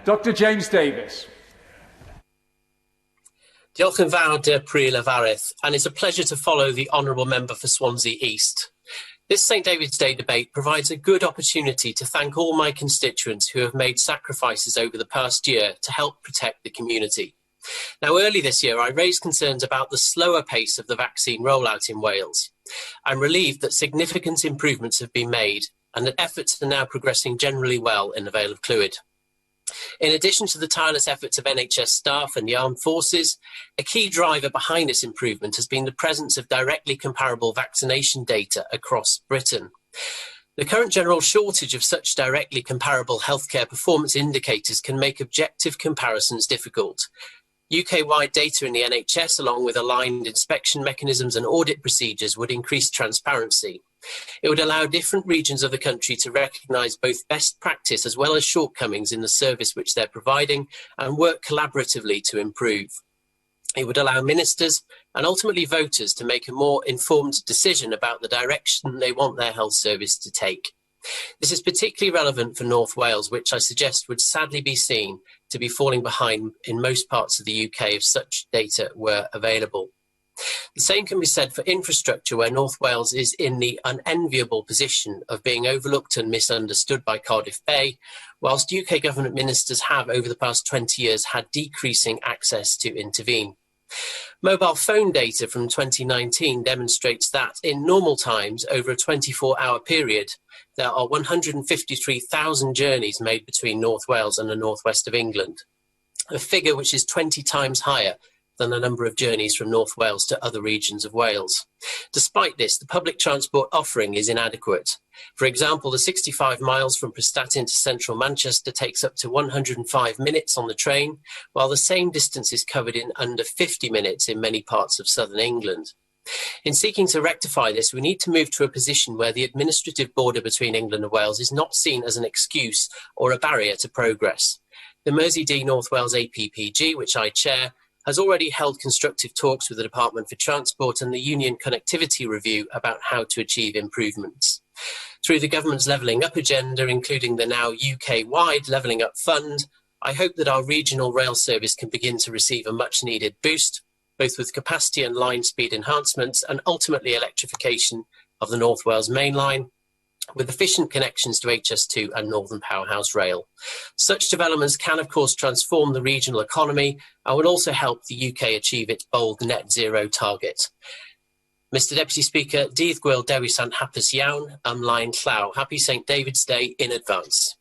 Dr James Davis. Diolch yn fawr, Pri Lefarydd, and it's a pleasure to follow the Honourable Member for Swansea East. This St David's Day debate provides a good opportunity to thank all my constituents who have made sacrifices over the past year to help protect the community. Now, early this year, I raised concerns about the slower pace of the vaccine rollout in Wales. I'm relieved that significant improvements have been made and that efforts are now progressing generally well in the Vale of Clwyd. In addition to the tireless efforts of NHS staff and the armed forces, a key driver behind this improvement has been the presence of directly comparable vaccination data across Britain. The current general shortage of such directly comparable healthcare performance indicators can make objective comparisons difficult. UK-wide data in the NHS, along with aligned inspection mechanisms and audit procedures, would increase transparency. It would allow different regions of the country to recognise both best practice as well as shortcomings in the service which they're providing and work collaboratively to improve. It would allow ministers and ultimately voters to make a more informed decision about the direction they want their health service to take. This is particularly relevant for North Wales, which I suggest would sadly be seen to be falling behind in most parts of the UK if such data were available. The same can be said for infrastructure, where North Wales is in the unenviable position of being overlooked and misunderstood by Cardiff Bay, whilst UK government ministers have over the past 20 years had decreasing access to intervene. Mobile phone data from 2019 demonstrates that in normal times, over a 24-hour period, there are 153,000 journeys made between North Wales and the northwest of England, a figure which is 20 times higher than the number of journeys from North Wales to other regions of Wales. Despite this, the public transport offering is inadequate. For example, the 65 miles from Prestatyn to central Manchester takes up to 105 minutes on the train, while the same distance is covered in under 50 minutes in many parts of southern England. In seeking to rectify this, we need to move to a position where the administrative border between England and Wales is not seen as an excuse or a barrier to progress. The Mersey North Wales APPG, which I chair, has already held constructive talks with the Department for Transport and the Union Connectivity Review about how to achieve improvements. Through the government's Levelling Up agenda, including the now UK-wide Levelling Up Fund, I hope that our regional rail service can begin to receive a much-needed boost, both with capacity and line speed enhancements and ultimately electrification of the North Wales Main Line, with efficient connections to HS2 and Northern Powerhouse Rail. Such developments can, of course, transform the regional economy and will also help the UK achieve its bold net zero target. Mr Deputy Speaker, dydd Gwyl Dewi Sant hapus iawn, ymlaen llaw. Happy St David's Day in advance.